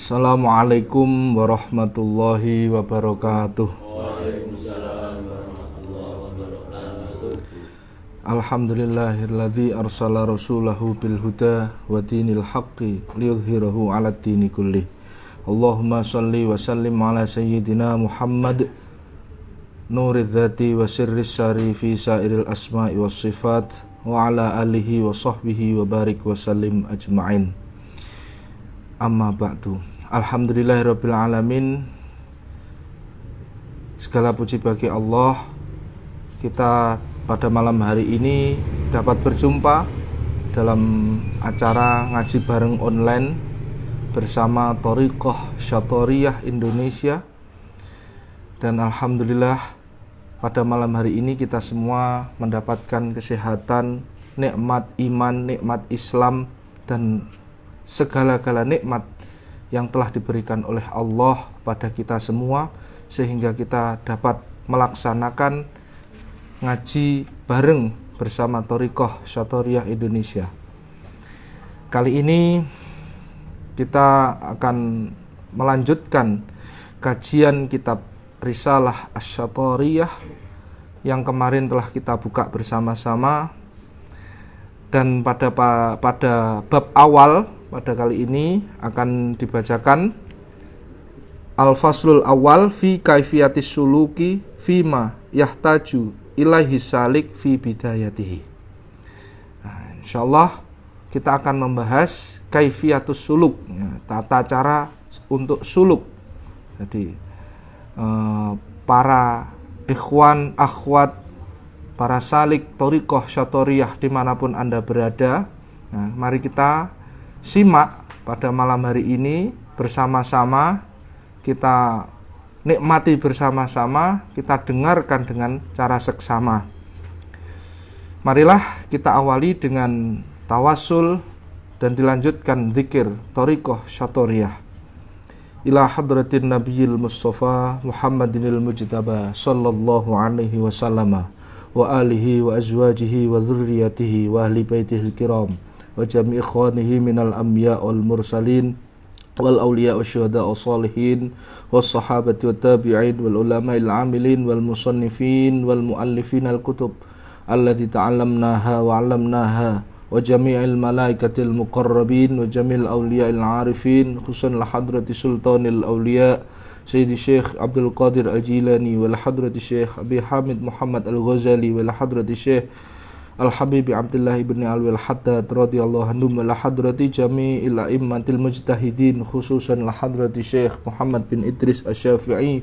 Assalamualaikum warahmatullahi wabarakatuh. Waalaikumsalam warahmatullahi wabarakatuh. Alhamdulillahilladzi arsala rasulahu bil huda wa dinil haqqi liyudhhirahu 'alad dini kullih. Allahumma shalli wa sallim ala sayyidina Muhammad nuridz dzati wa sirris syari fi sairil asma'i was sifat wa ala alihi wa sahbihi wa barik wa sallim ajma'in. Amma ba'du. Alhamdulillahirabbil alamin. Segala puji bagi Allah, kita pada malam hari ini dapat berjumpa dalam acara ngaji bareng online bersama Thariqah Syatoriyah Indonesia. Dan alhamdulillah pada malam hari ini kita semua mendapatkan kesehatan, nikmat iman, nikmat Islam, dan segala-gala nikmat yang telah diberikan oleh Allah pada kita semua, sehingga kita dapat melaksanakan ngaji bareng bersama Thariqah Syatoriyah Indonesia. Kali ini kita akan melanjutkan kajian kitab Risalah Asy-Syatoriyah yang kemarin telah kita buka bersama-sama. Dan pada bab awal pada kali ini akan dibacakan Al-Faslul Awal fi kaifiyatis suluki fima yahtaju ilaihi salik fi bidayatihi. Nah, insyaallah kita akan membahas kaifiyatus suluk, ya, tata cara untuk suluk. Jadi para ikhwan, akhwat, para salik Thariqah Syatoriyah dimanapun Anda berada, nah, mari kita simak pada malam hari ini bersama-sama, kita nikmati bersama-sama, kita dengarkan dengan cara seksama. Marilah kita awali dengan tawassul dan dilanjutkan zikir Thariqah Syatoriyah. Ila hadratin nabiyil mustafa Muhammadinil mujtaba sallallahu alaihi wasallam wa alihi wa azwajihi wa dzurriyyatihi wa ahli baitihil kiram wa jami' ikhwanihi minal anbiya wal mursalin wal awliya wasyuhada wassalihin was sahabati wat tabi'in wal ulama'il amilin wal musannifin wal muallifin al kutub allati ta'allamnaha wa 'allamnaha wa jami'il malaikatil muqarrabin wa jami'il awliya'il 'arifin khususan la hadrati sultanil awliya Sayyidi Syekh Abdul Qadir Al-Jilani wa la hadrati Syekh Abi Hamid Muhammad Al-Ghazali wa la hadrati Syekh Al-Habibi Abdullah ibn Alwi Al-Haddad radhiyallahu anhum wa la hadrati jami'il a'immatil mujtahidin khususan la hadrati Syekh Muhammad bin Idris Asy-Syafi'i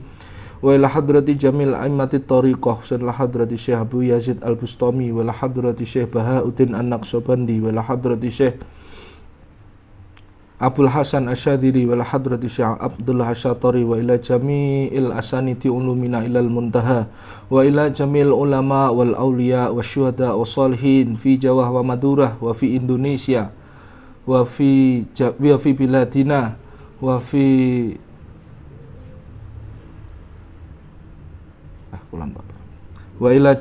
wa la hadrati jami'il a'immatit thariqah khususan la hadrati Syekh Abu Yazid Al-Bustami wa la hadrati Syekh Bahauddin An-Naqsyabandi wa la hadrati Syekh Abul Hasan Asyadili wa la hadrati Syekh Abdullah Asyatari wa ila jami'il asaniti ulumina ilal muntaha wa ila jami'il ulama wal awliya wa syuhada wa salihin fi Jawah wa Madurah wa fi Indonesia wa fi biladina wa fi wa ila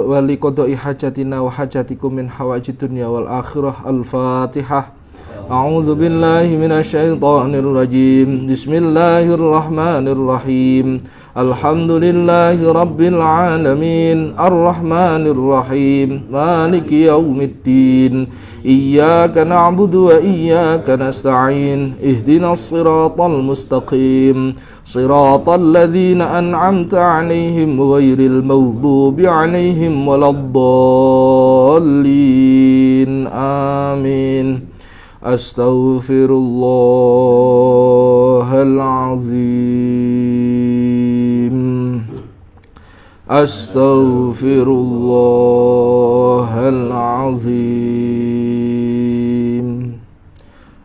wa liqada'i hajatina wa hajatikum min hawajid dunya wal akhirah. Al-Fatihah. A'udzu billahi minasyaitonir rajim. Bismillahirrahmanirrahim. Alhamdulillahi rabbil alamin. Arrahmanir rahim. Maliki yaumiddin. Iyyaka na'budu wa iyyaka nasta'in. Ihdinas siratal mustaqim. Siratal ladzina an'amta 'alaihim ghairil maghdubi 'alaihim waladdallin. Amin. Astaghfirullahalazim. Astaghfirullahalazim.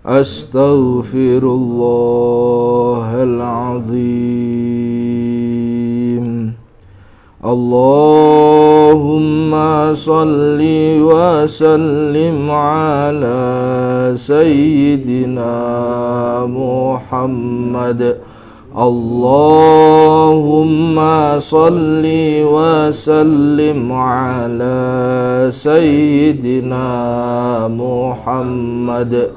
Astaghfirullahalazim. Allahumma salli wa sallim ala sayyidina Muhammad. Allahumma salli wa sallim ala sayyidina Muhammad.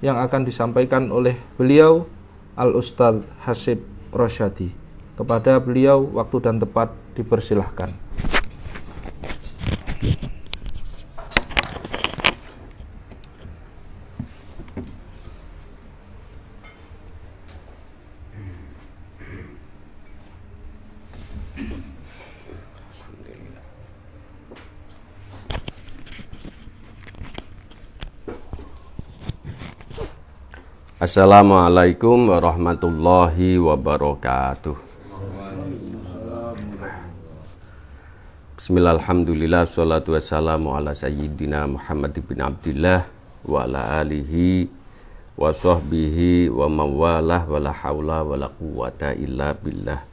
yang akan disampaikan oleh beliau Al-Ustadz Hasib Rosyadi. Kepada beliau waktu dan tempat dipersilahkan. Assalamualaikum warahmatullahi wabarakatuh. Bismillah, alhamdulillah, salatu wassalamu ala sayyidina Muhammad bin Abdillah wa ala alihi wa sahbihi wa mawalah wa la hawla wa la quwata illa billah.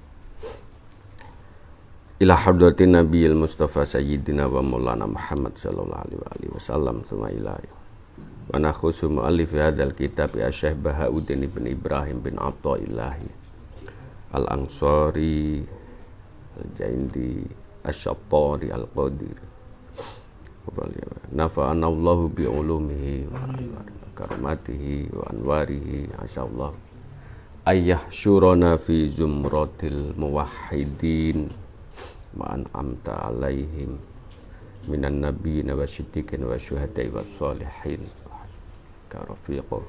Ila hadratin nabiyil mustafa sayyidina wa maulana Muhammad sallallahu alaihi wasallam thumma ilahi. Wa nakhusu mu'allif hadzal kitab ya Syekh Bahauddin bin Ibrahim bin Athaillah Al-Ansari Al-Jaindi Asy-Syattari Al-Qadir. Nafa'ana Allahu bi ulumihi wa karamatihi wa anwarihi asyaallah ayyah syurana fi zumratil muwahhidin ma'an amta alaihim minan nabiyyin wa siddiqin wa syuhada'i was sholihin karafiqo.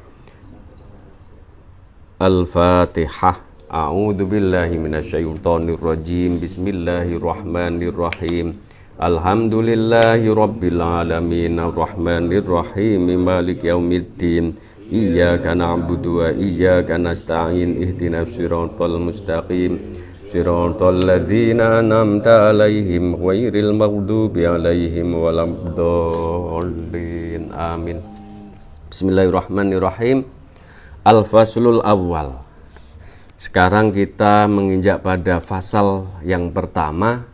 Al-Fatihah. A'udzu billahi minasyaitonir rajim. Bismillahirrahmanirrahim. Alhamdulillahi rabbil alamin arrahmanir rahim maliki yaumiddin. Iyyaka na'budu wa iyyaka nasta'in ihdinas siratal mustaqim. Siratal ladzina an'amta 'alaihim ghairil maghdubi 'alaihim waladdallin. Amin. Bismillahirrahmanirrahim. Al-faslul awal. Sekarang kita menginjak pada fasal yang pertama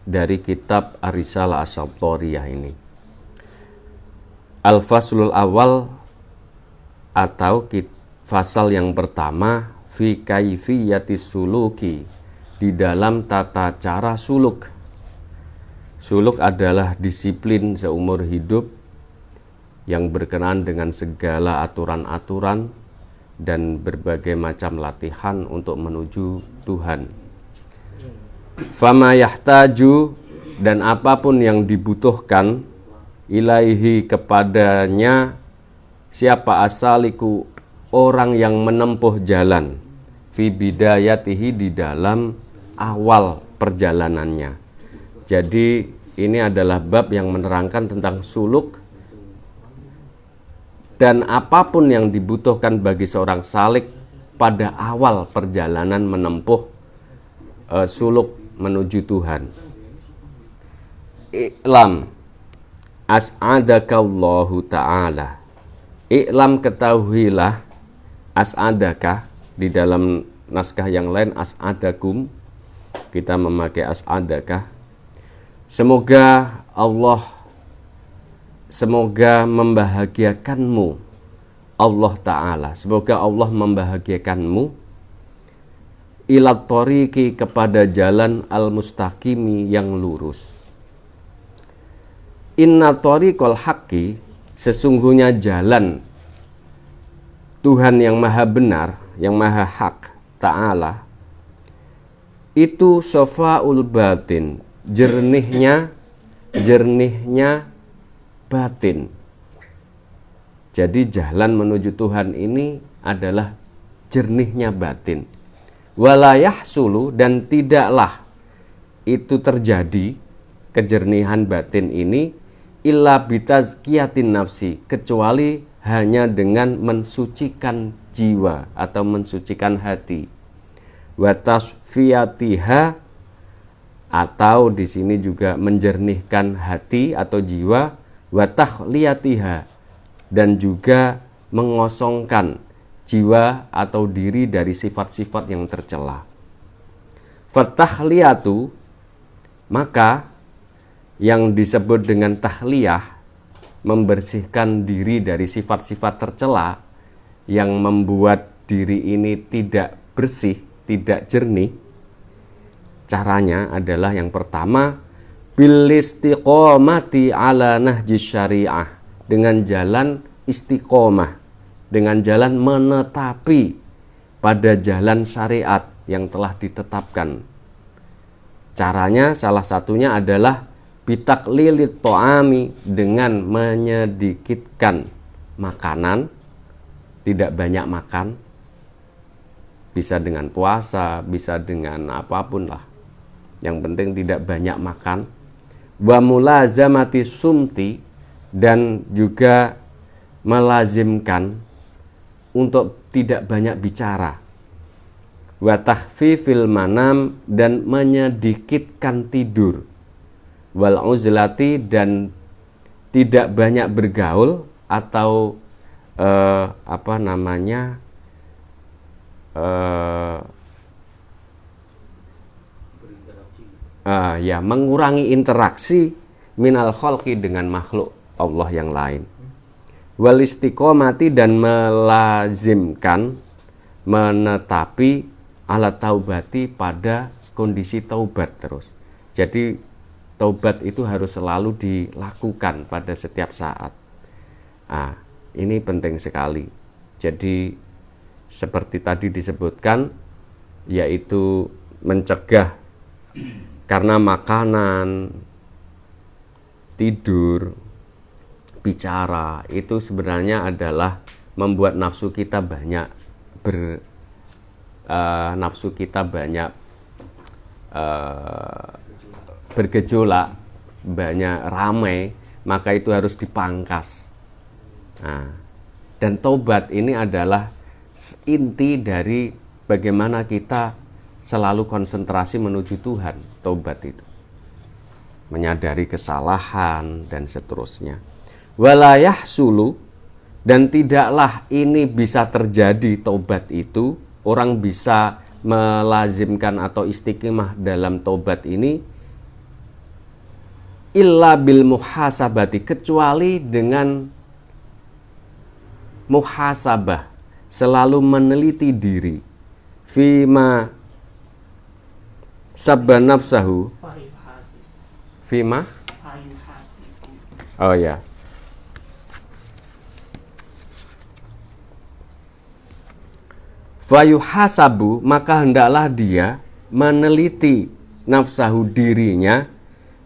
dari kitab Ar-Risalah Asy-Syatthariyah ini. Al-faslul awal atau fasal yang pertama fi kaifiyatis suluki, di dalam tata cara suluk. Suluk adalah disiplin seumur hidup yang berkenaan dengan segala aturan-aturan dan berbagai macam latihan untuk menuju Tuhan. Fama yahtaju, dan apapun yang dibutuhkan, ilaihi, kepadanya, siapa asaliku, orang yang menempuh jalan, fi bidayatihi, di dalam awal perjalanannya. Jadi ini adalah bab yang menerangkan tentang suluk. Dan apapun yang dibutuhkan bagi seorang salik pada awal perjalanan menempuh suluk menuju Tuhan. I'lam as'adakallahu ta'ala. I'lam, ketahuilah, as'adaka, di dalam naskah yang lain as'adakum, kita memakai as'adaka. Semoga membahagiakanmu Allah Ta'ala. Semoga Allah membahagiakanmu ilat thoriqi, kepada jalan al-mustaqimi, yang lurus. Inna thoriqal haqqi, sesungguhnya jalan Tuhan yang maha benar, yang maha hak Ta'ala, itu safa'ul batin, jernihnya batin. Jadi jalan menuju Tuhan ini adalah jernihnya batin. Walayah sulu, dan tidaklah itu terjadi, kejernihan batin ini, illa bitazkiyatin nafsi, kecuali hanya dengan mensucikan jiwa atau mensucikan hati. Wa tasfiyatiha, atau di sini juga menjernihkan hati atau jiwa. Wa takhliyatiha, dan juga mengosongkan jiwa atau diri dari sifat-sifat yang tercela. Fatakhliyatu, maka yang disebut dengan tahliyah, membersihkan diri dari sifat-sifat tercela yang membuat diri ini tidak bersih, tidak jernih. Caranya adalah yang pertama, bil istiqomati ala nahji syariah, dengan jalan istiqomah, dengan jalan menetapi pada jalan syariat yang telah ditetapkan. Caranya salah satunya adalah bitaklilit to'ami, dengan menyedikitkan makanan, tidak banyak makan. Bisa dengan puasa, bisa dengan apapun lah. Yang penting tidak banyak makan. Wa mulazamati sumti, dan juga melazimkan untuk tidak banyak bicara. Wa takhfifil manam, dan menyedikitkan tidur. Wal uzlati, dan tidak banyak bergaul atau mengurangi interaksi minal khalqi, dengan makhluk Allah yang lain. Wal istiqomati, dan melazimkan, menetapi ala taubati, pada kondisi taubat terus. Jadi taubat itu harus selalu dilakukan pada setiap saat. Ini penting sekali. Jadi seperti tadi disebutkan, yaitu mencegah karena makanan, tidur, bicara, itu sebenarnya adalah membuat nafsu kita banyak bergejolak, banyak ramai, maka itu harus dipangkas. Dan taubat ini adalah inti dari bagaimana kita selalu konsentrasi menuju Tuhan. Taubat itu menyadari kesalahan dan seterusnya. Walayah sulu, dan tidaklah ini bisa terjadi taubat itu, orang bisa melazimkan atau istiqomah dalam taubat ini, illa bil muhasabati, kecuali dengan muhasabah, selalu meneliti diri, fima sabba nafsahu, fima, oh ya, fayuhasabu, maka hendaklah dia meneliti nafsahu, dirinya,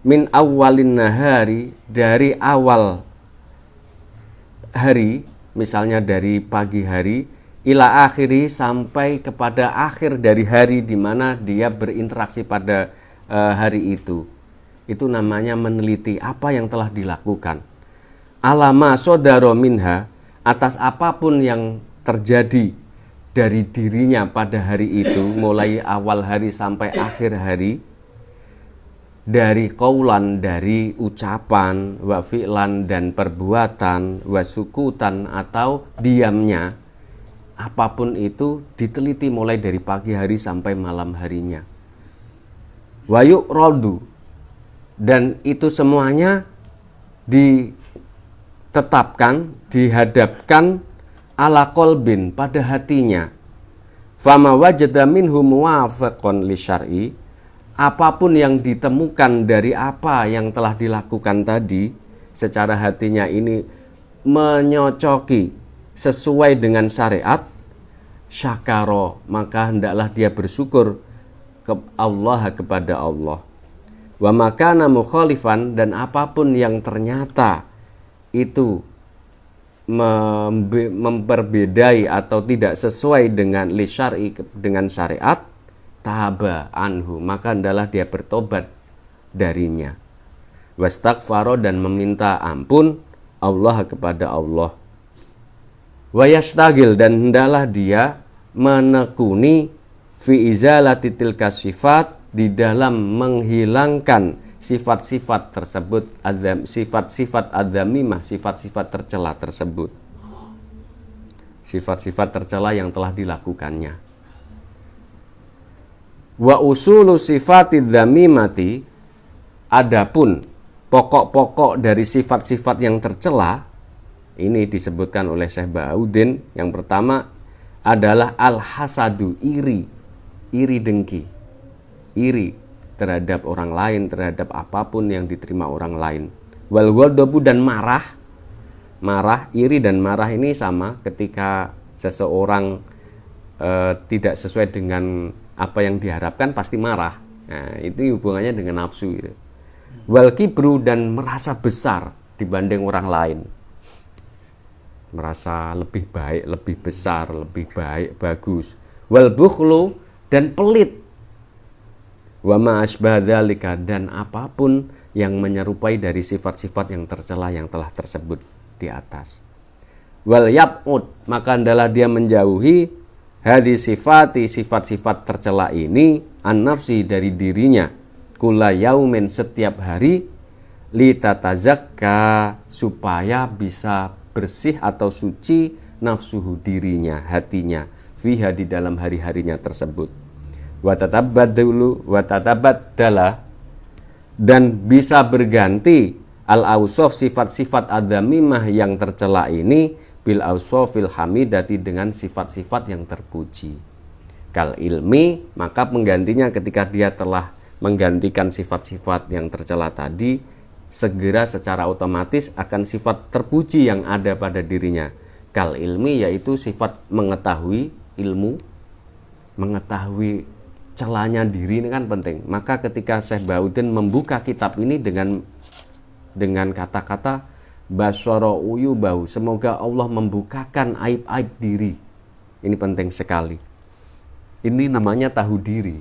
min awalin nahari, dari awal hari, misalnya dari pagi hari, ila akhiri, sampai kepada akhir dari hari di mana dia berinteraksi pada hari itu. Itu namanya meneliti apa yang telah dilakukan. Alama sodaro minha, atas apapun yang terjadi dari dirinya pada hari itu, mulai awal hari sampai akhir hari, dari qaulan, dari ucapan, wa fi'lan, dan perbuatan, wa sukutan, atau diamnya, apapun itu diteliti mulai dari pagi hari sampai malam harinya. Wa yu'radu, dan itu semuanya ditetapkan, dihadapkan ala qalbin, pada hatinya. Fama wajada minhu muwafiqan li syar'i, apapun yang ditemukan dari apa yang telah dilakukan tadi secara hatinya ini menyocoki sesuai dengan syariat, syakaro, maka hendaklah dia bersyukur ke Allah, kepada Allah. Wa makana mukhalifan, dan apapun yang ternyata itu memperbedai atau tidak sesuai dengan li syar'i, dengan syariat, tahaba anhu, maka hendaklah dia bertobat darinya. Wastaghfaro, dan meminta ampun Allah, kepada Allah. Wa yastagil, dan hendaklah dia menekuni fi izalati tilka sifat, di dalam menghilangkan sifat-sifat tersebut, sifat-sifat adzamimah, sifat-sifat tercela tersebut, sifat-sifat tercela yang telah dilakukannya. Wa usulu sifatid dzamimati, adapun pokok-pokok dari sifat-sifat yang tercela, ini disebutkan oleh Syekh Bahauddin. Yang pertama adalah al-hasadu, iri dengki, iri terhadap orang lain, terhadap apapun yang diterima orang lain. Wal ghadabu, dan marah marah, iri dan marah ini sama. Ketika seseorang tidak sesuai dengan apa yang diharapkan pasti marah. Nah, itu hubungannya dengan nafsu gitu. Wal kibru, dan merasa besar dibanding orang lain, merasa lebih baik, lebih besar, lebih baik, bagus. Wal bukhlu, dan pelit. Wa ma asbah dzalika, dan apapun yang menyerupai dari sifat-sifat yang tercela yang telah tersebut di atas. Wal yab'ud, maka adalah dia menjauhi hadis sifati, sifat-sifat tercela ini, an nafsi, dari dirinya, kula yaumin, setiap hari, li tatazakka, supaya bisa bersih atau suci nafsuhu, dirinya, hatinya, fiha, di dalam hari-harinya tersebut. Wa tatabaddala, dan bisa berganti al-awsaf, sifat-sifat adamimah yang tercela ini, bil awsafil hamidati, dengan sifat-sifat yang terpuji. Kal ilmi, maka penggantinya ketika dia telah menggantikan sifat-sifat yang tercela tadi, segera secara otomatis akan sifat terpuji yang ada pada dirinya. Kal ilmi, yaitu sifat mengetahui, ilmu, mengetahui celanya diri, ini kan penting. Maka ketika Syekh Bahaudin membuka kitab ini dengan kata-kata basyara uyubahu, semoga Allah membukakan aib-aib diri. Ini penting sekali. Ini namanya tahu diri.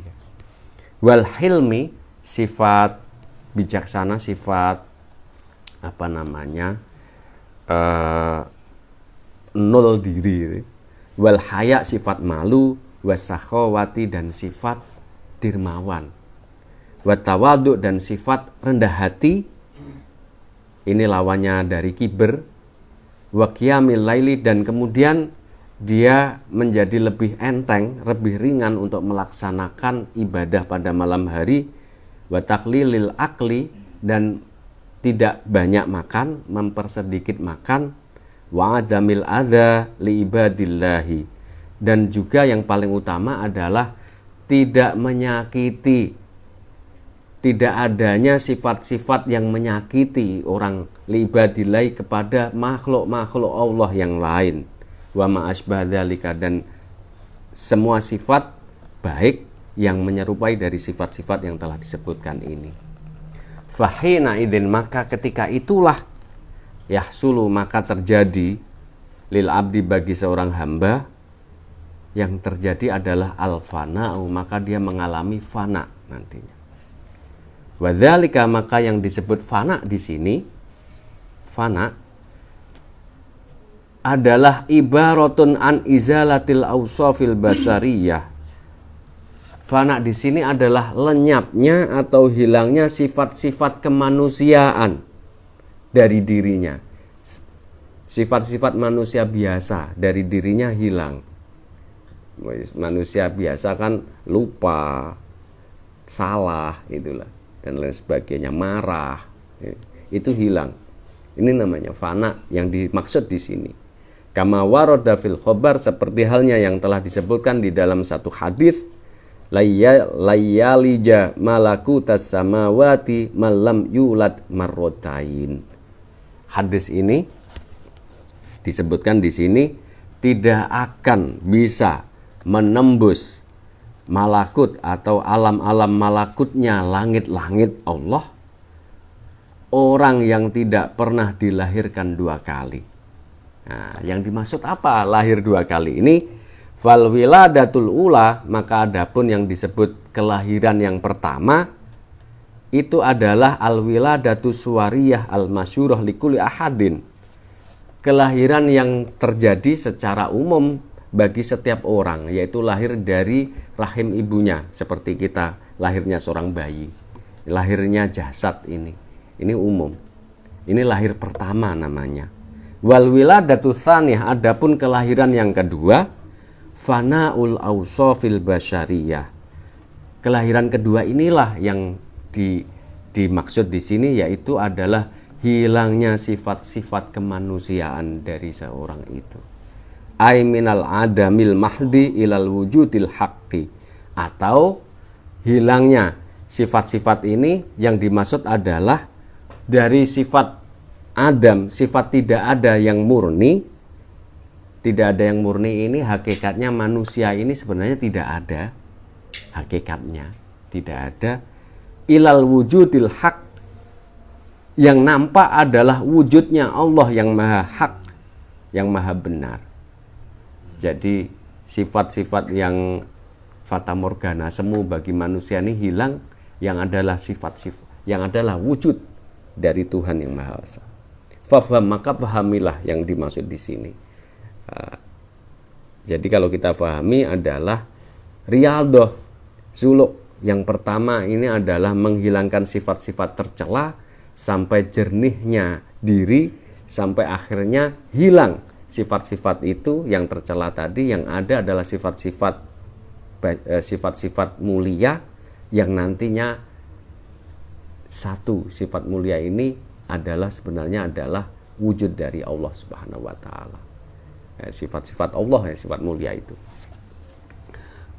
Wal hilmi, sifat bijaksana, sifat nol diri. Wal haya, sifat malu. Wasakhawati, dan sifat dermawan. Watawadu, dan sifat rendah hati. Ini lawannya dari kiber. Waqiyamil laili, dan kemudian dia menjadi lebih enteng, lebih ringan untuk melaksanakan ibadah pada malam hari. Wataklilil akli, dan tidak banyak makan, mempersedikit makan. Wa'adamil adza li ibadillahi, dan juga yang paling utama adalah tidak menyakiti, tidak adanya sifat-sifat yang menyakiti orang, li ibadillahi, kepada makhluk-makhluk Allah yang lain. Wa ma asbah dzalika, dan semua sifat baik yang menyerupai dari sifat-sifat yang telah disebutkan ini. Fahina idzin, maka ketika itulah yahsulu, maka terjadi lil abdi, bagi seorang hamba, yang terjadi adalah al-fana'u, maka dia mengalami fana nantinya. Wadzalika, maka yang disebut fana di sini, fana adalah ibaratun an izalatil awsafil basariyah. Fana di sini adalah lenyapnya atau hilangnya sifat-sifat kemanusiaan dari dirinya. Sifat-sifat manusia biasa dari dirinya hilang. Manusia biasa kan lupa, salah, itulah, dan lain sebagainya, marah, itu hilang. Ini namanya fana yang dimaksud di sini. Kama warada fil khobar, seperti halnya yang telah disebutkan di dalam satu hadis, layyalija malakutas samawati malam yulad marrotain. Hadis ini disebutkan di sini, tidak akan bisa menembus malakut atau alam-alam malakutnya, langit-langit Allah, orang yang tidak pernah dilahirkan dua kali. Nah, yang dimaksud apa lahir dua kali ini? Fal wiladatul ula, maka adapun yang disebut kelahiran yang pertama itu adalah al wiladatus suwariyah al masyurah likulli ahadin. Kelahiran yang terjadi secara umum bagi setiap orang, yaitu lahir dari rahim ibunya, seperti kita lahirnya seorang bayi, lahirnya jasad ini umum. Ini lahir pertama namanya. Wal wiladatu tsaniyah, adapun kelahiran yang kedua, fanaul awsafil basyariyah. Kelahiran kedua inilah yang dimaksud di sini, yaitu adalah hilangnya sifat-sifat kemanusiaan dari seorang itu. Ai minal adamil mahdi ilal wujudil haqqi, atau hilangnya sifat-sifat ini yang dimaksud adalah dari sifat Adam, sifat tidak ada yang murni. Tidak ada yang murni ini hakikatnya manusia ini sebenarnya tidak ada. Hakikatnya tidak ada. Ilal wujudil haq, yang nampak adalah wujudnya Allah yang maha hak, yang maha benar. Jadi sifat-sifat yang fata morgana semu bagi manusia ini hilang, yang adalah sifat-sifat, yang adalah wujud dari Tuhan yang maha esa. Fafham, maka pahamilah yang dimaksud di sini. Jadi kalau kita pahami adalah riyadhah suluk. Yang pertama ini adalah menghilangkan sifat-sifat tercela sampai jernihnya diri, sampai akhirnya hilang sifat-sifat itu yang tercela tadi. Yang ada adalah sifat-sifat mulia, yang nantinya satu sifat mulia ini adalah sebenarnya adalah wujud dari Allah Subhanahu wa taala. Sifat-sifat Allah, sifat mulia itu.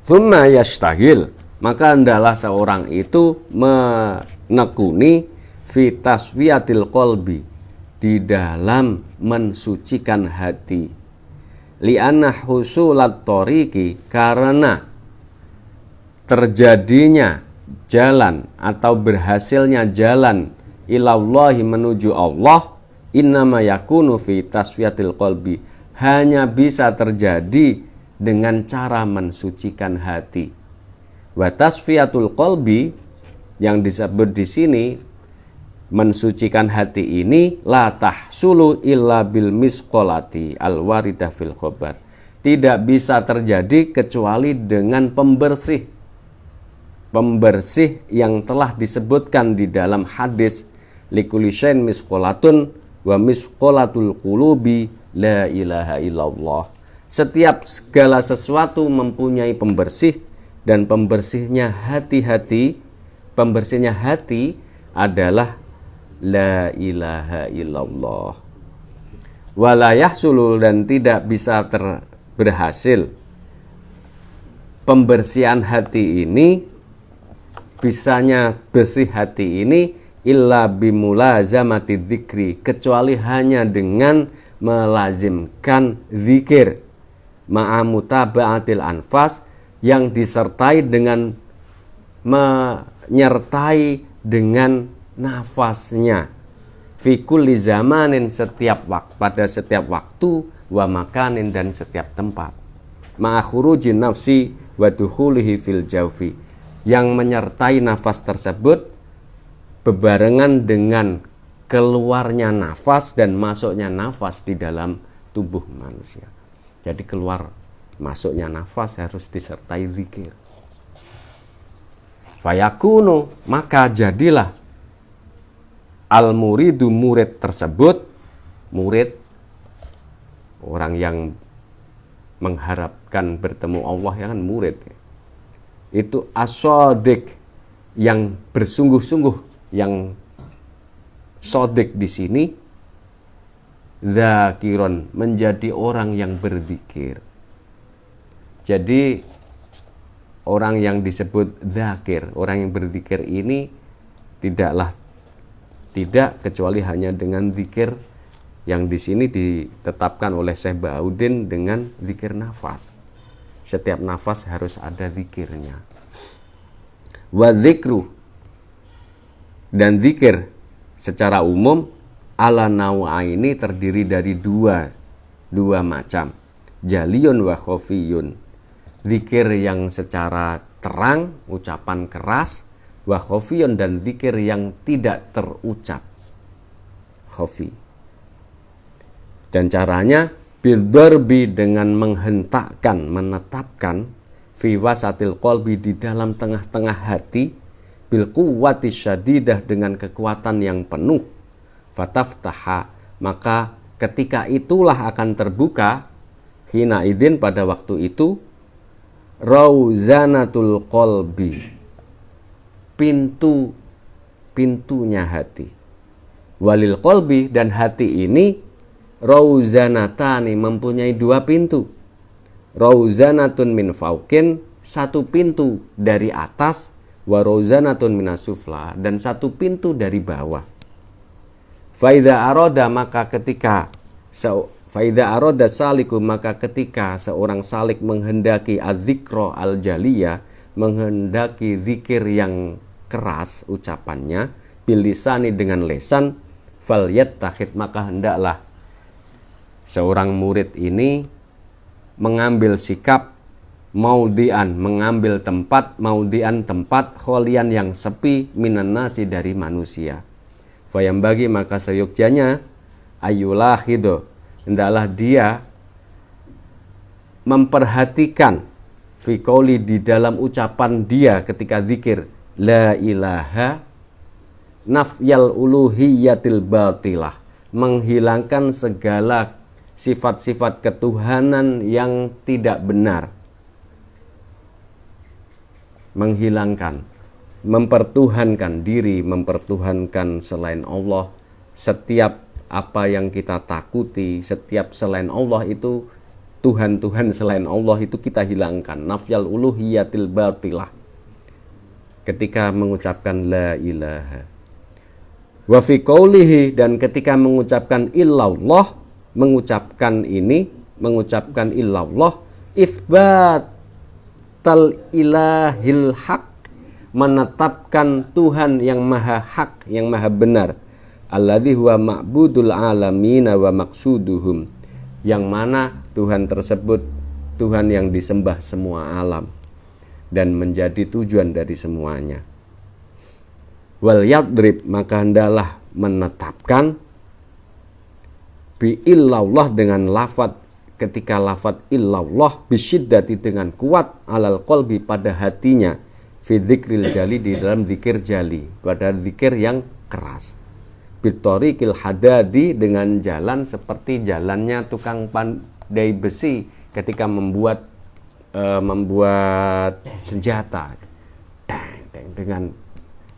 Tsumma yastahil, maka hendaklah seorang itu menekuni fi taswiyatil qalbi, di dalam mensucikan hati. Li'anna husulat tariqi, karena terjadinya jalan atau berhasilnya jalan ilallahi menuju Allah, innama yakunu fi taswiyatil qalbi, hanya bisa terjadi dengan cara mensucikan hati. Wa tasfiyatul qalbi, yang disebut di sini mensucikan hati ini, la tahsulu illa bil misqolati al waridah fil khobar, tidak bisa terjadi kecuali dengan pembersih yang telah disebutkan di dalam hadis, likulli syai'in misqolatun wa misqolatul qulubi la ilaha illallah. Setiap segala sesuatu mempunyai pembersih, dan pembersihnya hati adalah la ilaha illallah. Wala yahsulu, dan tidak bisa berhasil pembersihan hati ini, bisanya bersih hati ini, illa bimulazamati dzikri, kecuali hanya dengan melazimkan zikir, ma'amutaba'atil anfas, yang disertai dengan menyertai dengan nafasnya, fi kulli zamanin, pada setiap waktu, wa makanin, dan setiap tempat, ma'a khurujin nafsi wa dukhulihi fil jawfi, yang menyertai nafas tersebut bebarengan dengan keluarnya nafas dan masuknya nafas di dalam tubuh manusia. Jadi keluar masuknya nafas harus disertai zikir. Fayakunu, maka jadilah al muridu, murid tersebut, murid orang yang mengharapkan bertemu Allah, ya kan, murid itu as-shadiq, yang bersungguh-sungguh, yang sodik di sini, zakiron, menjadi orang yang berzikir. Jadi orang yang disebut zakir, orang yang berzikir ini tidak kecuali hanya dengan zikir yang di sini ditetapkan oleh Syekh Bahauddin dengan zikir nafas. Setiap nafas harus ada zikirnya. Wa zikru, dan zikir secara umum ala nau'aini, terdiri dari dua macam, jaliyun wa khofiyun, zikir yang secara terang, ucapan keras, wa khofiyun, dan zikir yang tidak terucap, khofi. Dan caranya bidarbi, dengan menghentakkan, menetapkan, fi wasatil qalbi, di dalam tengah-tengah hati, bil quwwati syadidah, dengan kekuatan yang penuh, fataftaha, maka ketika itulah akan terbuka, hina idzin, pada waktu itu, rauzanatul qalbi, pintunya hati, walil qalbi, dan hati ini rauzanatani, mempunyai dua pintu, rauzanatun min fauqin, satu pintu dari atas, wa rauzanatun minasufla, dan satu pintu dari bawah. Faida aroda maka ketika faida aroda saliku maka ketika seorang salik menghendaki adzikro al-jaliyah, menghendaki zikir yang keras ucapannya, bilisani dengan lesan, falyattakhid maka hendaklah seorang murid ini mengambil sikap maudian, mengambil tempat, maudian tempat, kholian yang sepi, minan nasi dari manusia. Fayam bagi maka seyogjanya ayulah hido, hendaklah dia memperhatikan fikoli di dalam ucapan dia ketika zikir la ilaha nafyal uluhiyatil batilah, menghilangkan segala sifat-sifat ketuhanan yang tidak benar, menghilangkan, mempertuhankan diri, mempertuhankan selain Allah. Setiap apa yang kita takuti, setiap selain Allah itu, Tuhan-Tuhan selain Allah itu kita hilangkan. Nafyal uluhiyatil batilah ketika mengucapkan la ilaha. Wa fi qawlihi, dan ketika mengucapkan illallah, mengucapkan illallah, isbat tal ilahil haq, menetapkan Tuhan yang maha hak, yang maha benar, alladzi huwa ma'budul alamina wa maqsuduhum, yang mana Tuhan tersebut Tuhan yang disembah semua alam dan menjadi tujuan dari semuanya. Wal yadrib maka hendaklah menetapkan bi illallah dengan lafadz, ketika lafadz illallah bisyiddati dengan kuat, alal qalbi pada hatinya, fi dzikril jali di dalam zikir jali, pada zikir yang keras, bitoriqil hadadi dengan jalan seperti jalannya tukang pandai besi ketika membuat senjata, dengan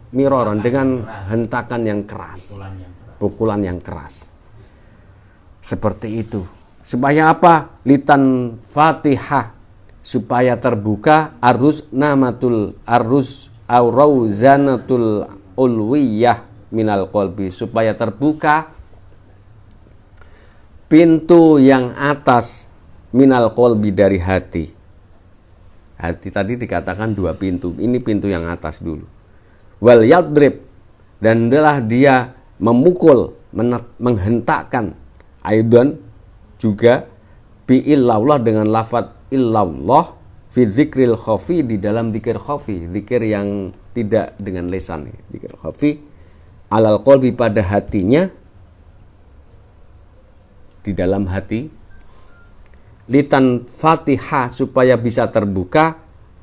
miroron, dengan hentakan yang keras, pukulan yang keras. Seperti itu. Supaya apa? Litan Fatihah, supaya terbuka arus namatul arus aurauzanatul ulwiyah minal qalbi, supaya terbuka pintu yang atas minal qalbi dari hati. Hati tadi dikatakan 2 pintu, ini pintu yang atas dulu. Wal yadrib, dan adalah dia memukul, menghentakkan, aidan juga bi illallah dengan lafadz illallah fi dzikril khafi, di dalam zikir khafi, zikir yang tidak dengan lisan, zikir khafi, alal qalbi pada hatinya, di dalam hati, litan Fatihah supaya bisa terbuka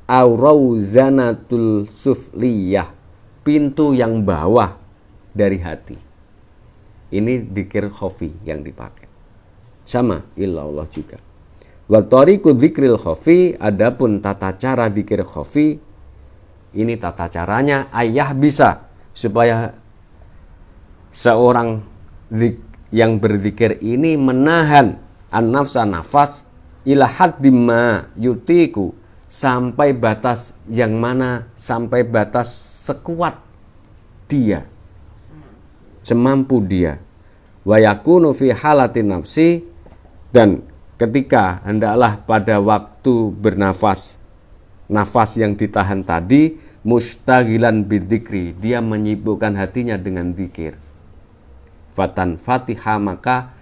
aurauzanatul sufliyah, pintu yang bawah dari hati. Ini zikir khafi yang dipakai. Sama illallah juga. Wa tariqu dzikril khafi, adapun tata cara zikir khafi, ini tata caranya ayah bisa supaya seorang yang berzikir ini menahan an-nafsa, nafas, ila haddimma yutiku, sampai batas yang mana, sampai batas sekuat dia, semampu dia. Wa yakunu fi halatin nafsi, dan ketika hendaklah pada waktu bernafas, nafas yang ditahan tadi, mustaghilan bidzikri, dia menyibukkan hatinya dengan zikir. Fatan Fatihah, maka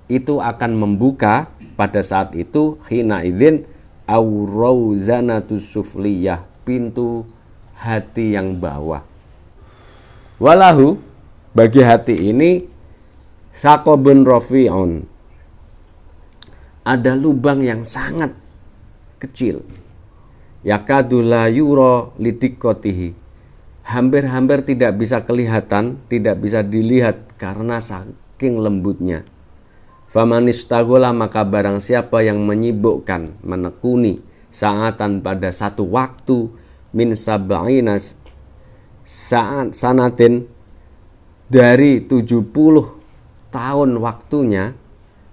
itu akan membuka pada saat itu, khina idzin aurauzanatus sufliyah, pintu hati yang bawah. Walahu, bagi hati ini saqabun rafi'un, ada lubang yang sangat kecil, yakadu la yura lidikotihi, hampir-hampir tidak bisa kelihatan, tidak bisa dilihat karena saking lembutnya. Famanistagola, maka barang siapa yang menyibukkan, menekuni saatan pada satu waktu, min sab'inas saat sanatin, dari 70 tahun waktunya,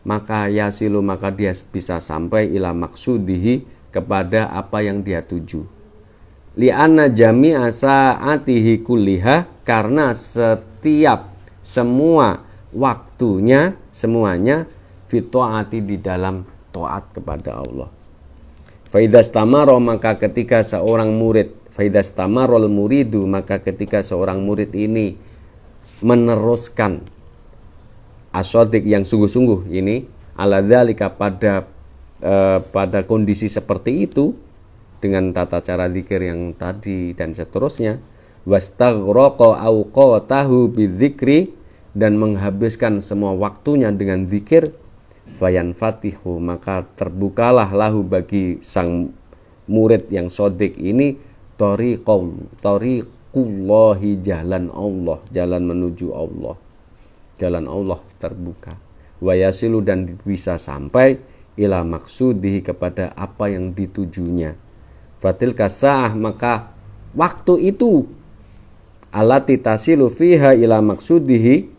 maka yasilu, maka dia bisa sampai ila maksudihi, kepada apa yang dia tuju. Li'anna jami'a sa'atihi kulliha, karena setiap semua waktunya, semuanya fitoati di dalam taat kepada Allah. Faidastamaro, maka ketika seorang murid, faidastamarol muridu, maka ketika seorang murid ini meneruskan asodik yang sungguh-sungguh ini ala dzalika pada kondisi seperti itu dengan tata cara zikir yang tadi dan seterusnya, wastaghraqa awqatahu bidzikri, dan menghabiskan semua waktunya dengan zikir, fayan fatihu, maka terbukalah lahu bagi sang murid yang sodik ini tariqullahi, jalan Allah, jalan menuju Allah, jalan Allah terbuka, wayasilu, dan bisa sampai ila maksudihi, kepada apa yang ditujunya. Fatil kasa'ah, maka waktu itu alati tasilu fiha ila maksudihi,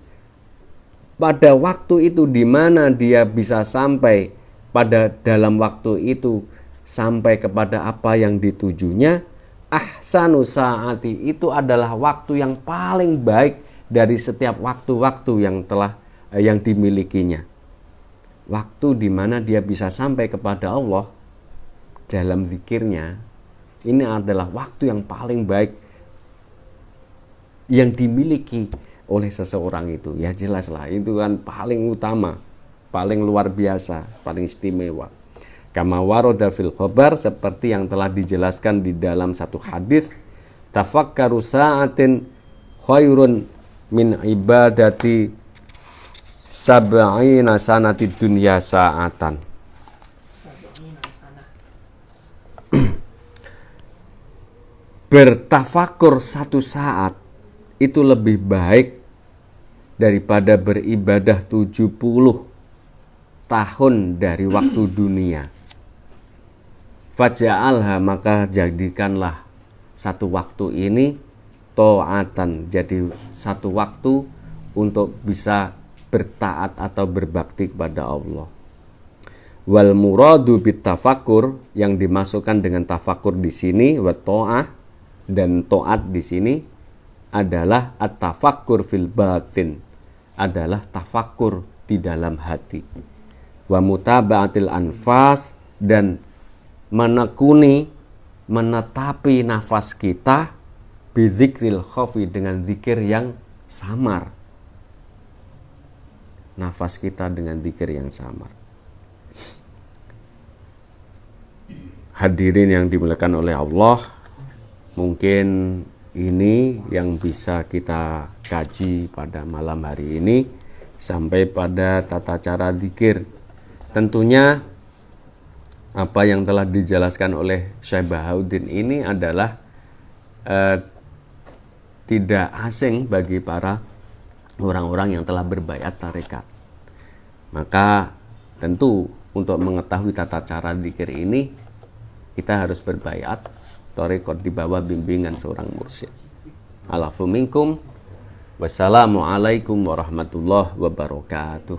pada waktu itu di mana dia bisa sampai pada dalam waktu itu sampai kepada apa yang ditujunya, ahsanu saati, itu adalah waktu yang paling baik dari setiap waktu-waktu yang dimilikinya. Waktu di mana dia bisa sampai kepada Allah dalam zikirnya, ini adalah waktu yang paling baik yang dimiliki oleh seseorang itu. Ya jelaslah, itu kan paling utama, paling luar biasa, paling istimewa. Kama warada fil khabar, seperti yang telah dijelaskan di dalam satu hadis, tafakkaru sa'atin khairun min ibadati sab'ina sanati dunya sa'atan. Bertafakur satu saat itu lebih baik daripada beribadah 70 tahun dari waktu dunia. Faja'alha, maka jadikanlah satu waktu ini ta'atan, jadi satu waktu untuk bisa bertaat atau berbakti kepada Allah. Wal muradu bit tafakur, yang dimasukkan dengan tafakur di sini, wa ta'ah, dan taat di sini adalah at-tafakkur fil batin, adalah tafakur di dalam hati. Wa mutaba'atil anfas, dan menetapi nafas kita bizikril khafi, dengan zikir yang samar. Nafas kita dengan zikir yang samar. Hadirin yang dimuliakan oleh Allah, mungkin ini yang bisa kita kaji pada malam hari ini sampai pada tata cara zikir. Tentunya apa yang telah dijelaskan oleh Syekh Bahauddin ini adalah tidak asing bagi para orang-orang yang telah berbaiat tarekat. Maka tentu untuk mengetahui tata cara zikir ini, kita harus berbaiat tarekat di bawah bimbingan seorang mursyid. Alafu minkum. Wassalamualaikum warahmatullahi wabarakatuh.